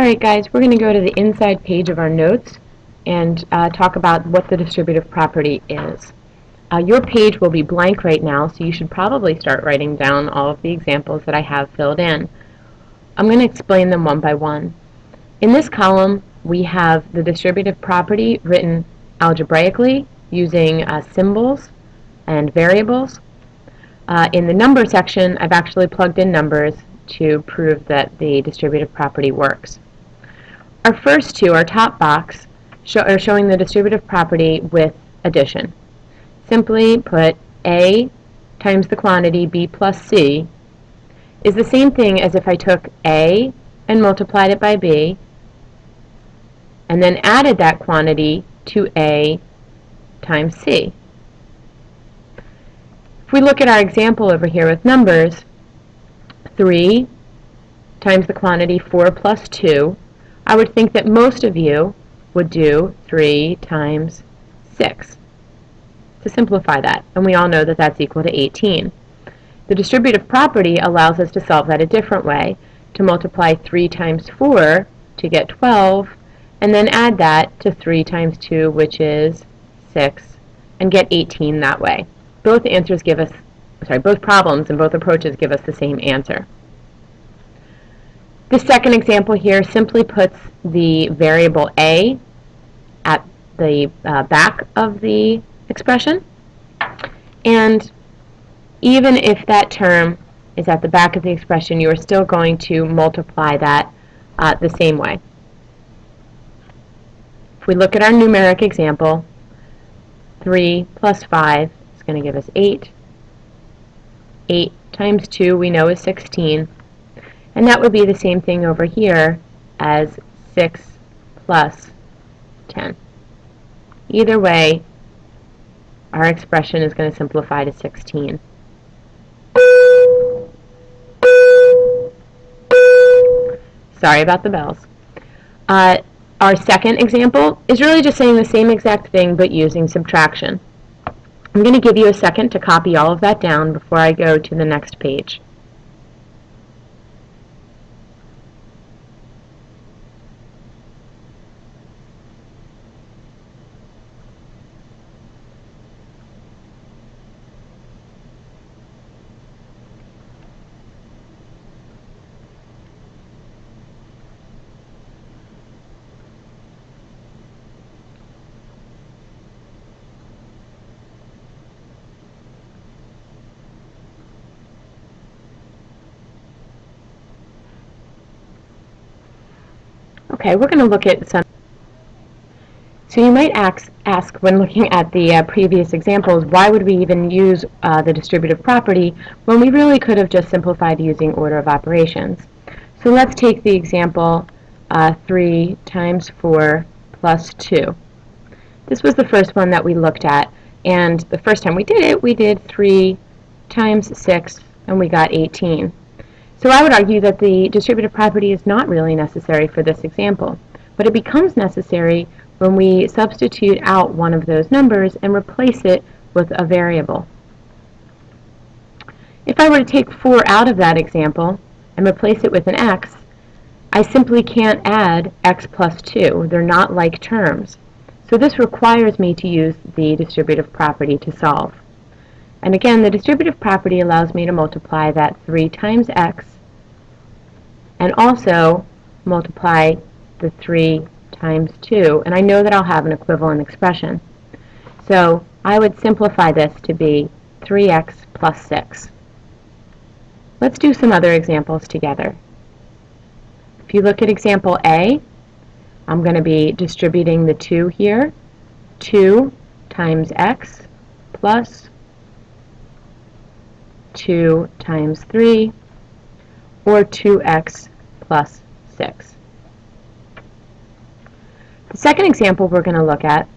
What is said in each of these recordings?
Alright guys, we're going to go to the inside page of our notes and talk about what the distributive property is. Your page will be blank right now, so you should probably start writing down all of the examples that I have filled in. I'm going to explain them one by one. In this column, we have the distributive property written algebraically using symbols and variables. In the number section, I've actually plugged in numbers to prove that the distributive property works. Our first two, our top box, are showing the distributive property with addition. Simply put, A times the quantity B plus C is the same thing as if I took A and multiplied it by B and then added that quantity to A times C. If we look at our example over here with numbers, 3 times the quantity 4 plus 2, I would think that most of you would do 3 times 6 to simplify that, and we all know that that's equal to 18. The distributive property allows us to solve that a different way, to multiply 3 times 4 to get 12, and then add that to 3 times 2, which is 6, and get 18 that way. Both problems and both approaches give us the same answer. The second example here simply puts the variable A at the back of the expression, and even if that term is at the back of the expression, you are still going to multiply that the same way. If we look at our numeric example, 3 plus 5 is going to give us 8. 8 times 2 we know is 16. And that would be the same thing over here as 6 plus 10. Either way, our expression is going to simplify to 16. Sorry about the bells. Our second example is really just saying the same exact thing but using subtraction. I'm going to give you a second to copy all of that down before I go to the next page. Okay, we're going to look at some. So you might ask when looking at the previous examples, why would we even use the distributive property when we really could have just simplified using order of operations? So let's take the example 3 times 4 plus 2. This was the first one that we looked at, and the first time we did it, we did 3 times 6, and we got 18. So I would argue that the distributive property is not really necessary for this example, but it becomes necessary when we substitute out one of those numbers and replace it with a variable. If I were to take 4 out of that example and replace it with an x, I simply can't add x plus 2. They're not like terms. So this requires me to use the distributive property to solve. And again, the distributive property allows me to multiply that 3 times x and also multiply the 3 times 2, and I know that I'll have an equivalent expression. So I would simplify this to be 3x plus 6. Let's do some other examples together. If you look at example A, I'm going to be distributing the 2 here. 2 times x plus 2 times 3, or 2x plus 6. The second example we're going to look at,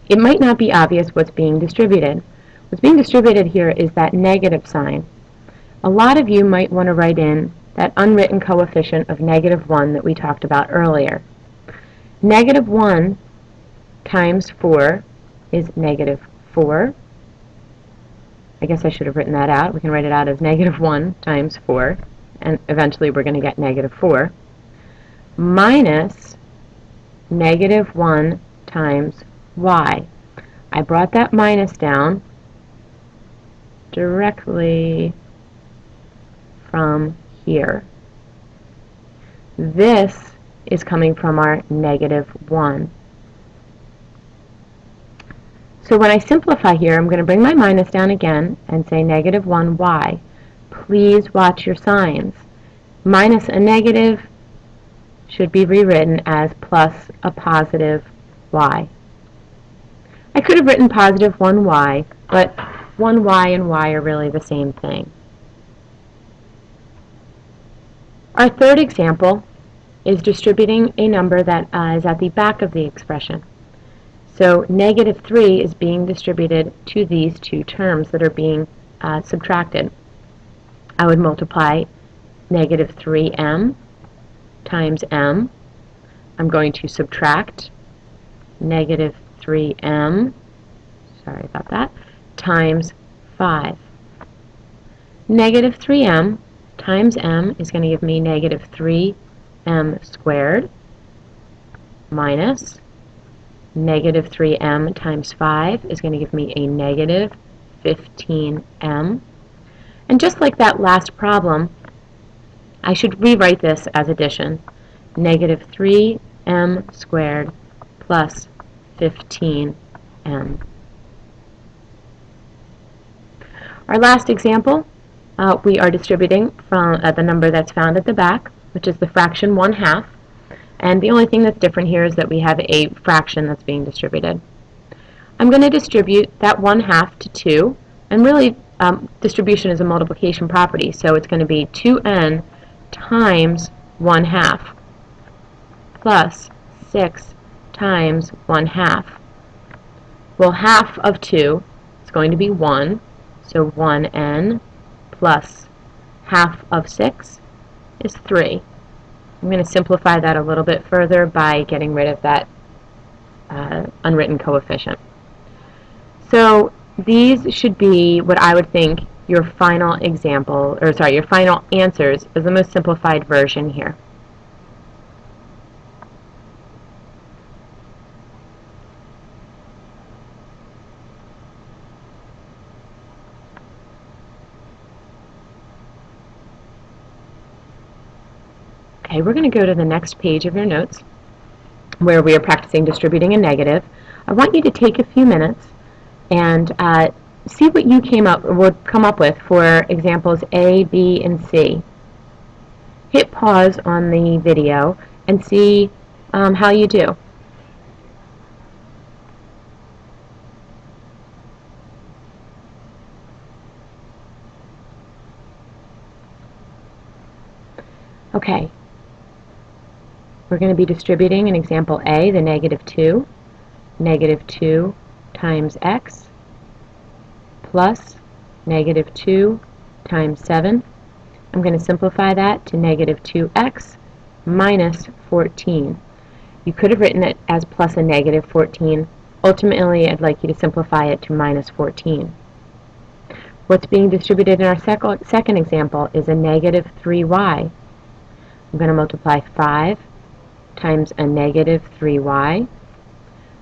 it might not be obvious what's being distributed. What's being distributed here is that negative sign. A lot of you might want to write in that unwritten coefficient of -1 that we talked about earlier. -1 times 4 is -4. I guess I should have written that out. We can write it out as -1 times 4. and eventually we're going to get negative 4, minus negative 1 times y. I brought that minus down directly from here. This is coming from our negative 1. So when I simplify here, I'm going to bring my minus down again and say negative 1y. Please watch your signs. Minus a negative should be rewritten as plus a positive y. I could have written positive 1y, but 1y and y are really the same thing. Our third example is distributing a number that is at the back of the expression. So negative 3 is being distributed to these two terms that are being subtracted. I would multiply negative 3m times m. I'm going to subtract negative 3m, sorry about that, times 5. Negative 3m times m is going to give me negative 3m squared minus negative 3m times 5 is going to give me a negative 15m. And just like that last problem, I should rewrite this as addition. Negative 3m squared plus 15m. Our last example, we are distributing from the number that's found at the back, which is the fraction 1/2. And the only thing that's different here is that we have a fraction that's being distributed. I'm going to distribute that 1/2 to 2, and really distribution is a multiplication property, so it's going to be 2n times 1/2 plus 6 times 1/2. Well, half of 2 is going to be 1, so 1n plus half of 6 is 3. I'm going to simplify that a little bit further by getting rid of that unwritten coefficient. So these should be what I would think your final example, or sorry, your final answers is the most simplified version here. Okay, we're going to go to the next page of your notes where we are practicing distributing a negative. I want you to take a few minutes and see what you would come up with for examples A, B, and C. Hit pause on the video and see how you do. Okay. We're going to be distributing in example A, the negative 2. Negative 2 times x plus negative 2 times 7. I'm going to simplify that to negative 2x minus 14. You could have written it as plus a negative 14. Ultimately, I'd like you to simplify it to minus 14. What's being distributed in our second example is a negative 3y. I'm going to multiply 5 times a negative 3y.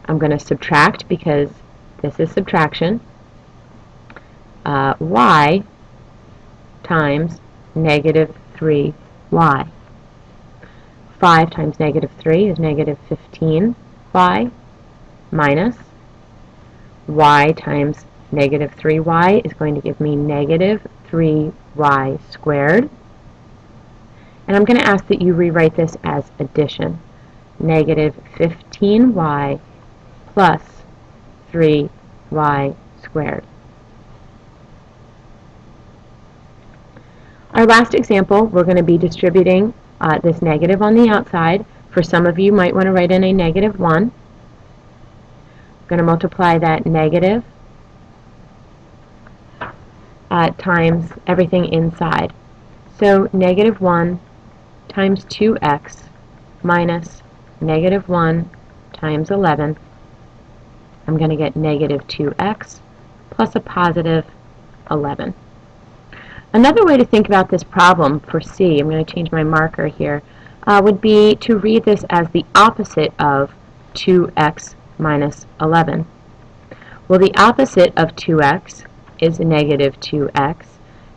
I'm going to subtract, because this is subtraction, y times negative 3y. 5 times negative 3 is negative 15y minus y times negative 3y is going to give me negative 3y squared. And I'm going to ask that you rewrite this as addition. Negative 15y plus 3y squared. Our last example, we're going to be distributing this negative on the outside. For some of you, might want to write in a negative 1. I'm going to multiply that negative times everything inside. So negative 1 times 2x minus negative 1 times 11. I'm going to get negative 2x plus a positive 11. Another way to think about this problem for C, I'm going to change my marker here, would be to read this as the opposite of 2x minus 11. Well, the opposite of 2x is negative 2x,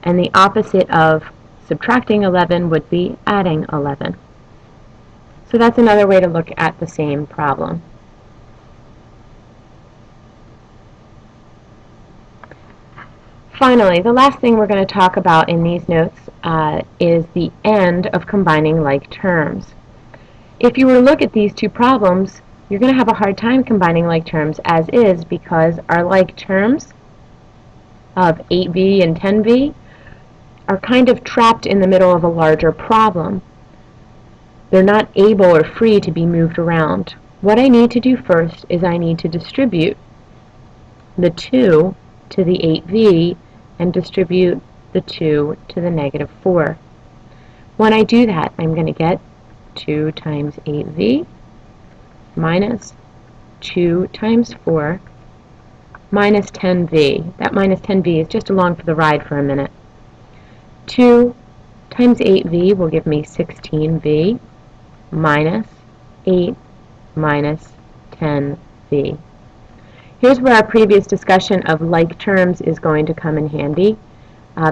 and the opposite of subtracting 11 would be adding 11. So that's another way to look at the same problem. Finally, the last thing we're going to talk about in these notes is the end of combining like terms. If you were to look at these two problems, you're going to have a hard time combining like terms as is, because our like terms of 8v and 10v are kind of trapped in the middle of a larger problem. They're not able or free to be moved around. What I need to do first is I need to distribute the 2 to the 8v and distribute the 2 to the negative 4. When I do that, I'm going to get 2 times 8v minus 2 times 4 minus 10v. That minus 10v is just along for the ride for a minute. 2 times 8v will give me 16v minus 8 minus 10v. Here's where our previous discussion of like terms is going to come in handy,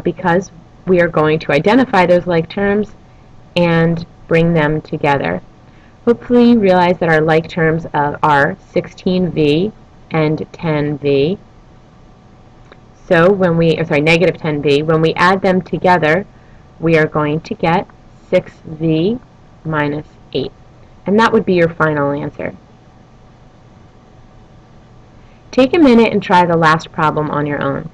because we are going to identify those like terms and bring them together. Hopefully you realize that our like terms are 16v and 10v. So when negative 10v, when we add them together, we are going to get 6v minus 8. And that would be your final answer. Take a minute and try the last problem on your own.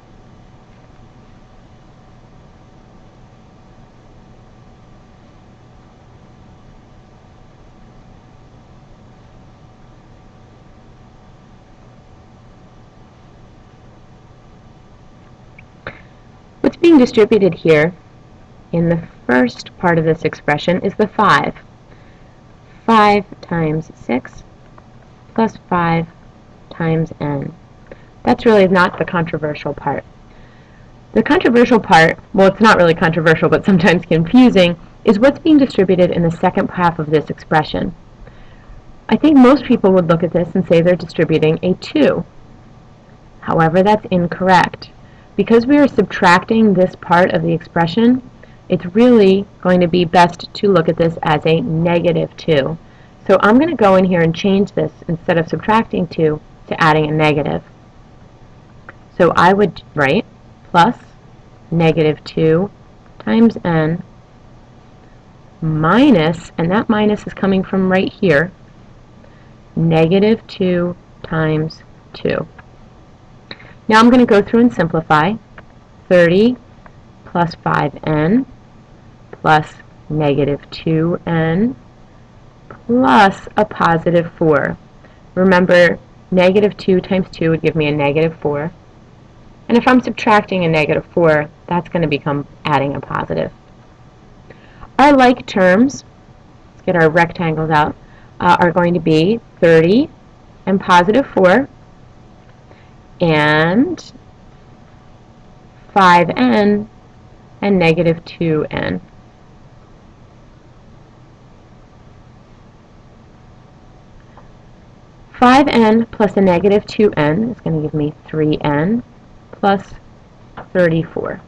What's being distributed here in the first part of this expression is the 5. 5 times 6 plus 5 times n. That's really not the controversial part. The controversial part, well, it's not really controversial but sometimes confusing, is what's being distributed in the second half of this expression. I think most people would look at this and say they're distributing a 2. However, that's incorrect. Because we are subtracting this part of the expression, it's really going to be best to look at this as a negative 2. So I'm going to go in here and change this, instead of subtracting 2, to adding a negative. So I would write plus negative 2 times n minus, and that minus is coming from right here, negative 2 times 2. Now I'm going to go through and simplify. 30 plus 5n plus negative 2n plus a positive 4. Remember, negative 2 times 2 would give me a negative 4. And if I'm subtracting a negative 4, that's going to become adding a positive. Our like terms, let's get our rectangles out, are going to be 30 and positive 4 and 5n and negative 2n. (5n) plus a negative 2n is going to give me 3n plus 34.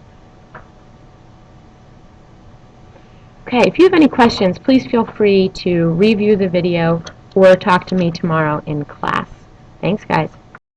Okay, if you have any questions, please feel free to review the video or talk to me tomorrow in class. Thanks, guys.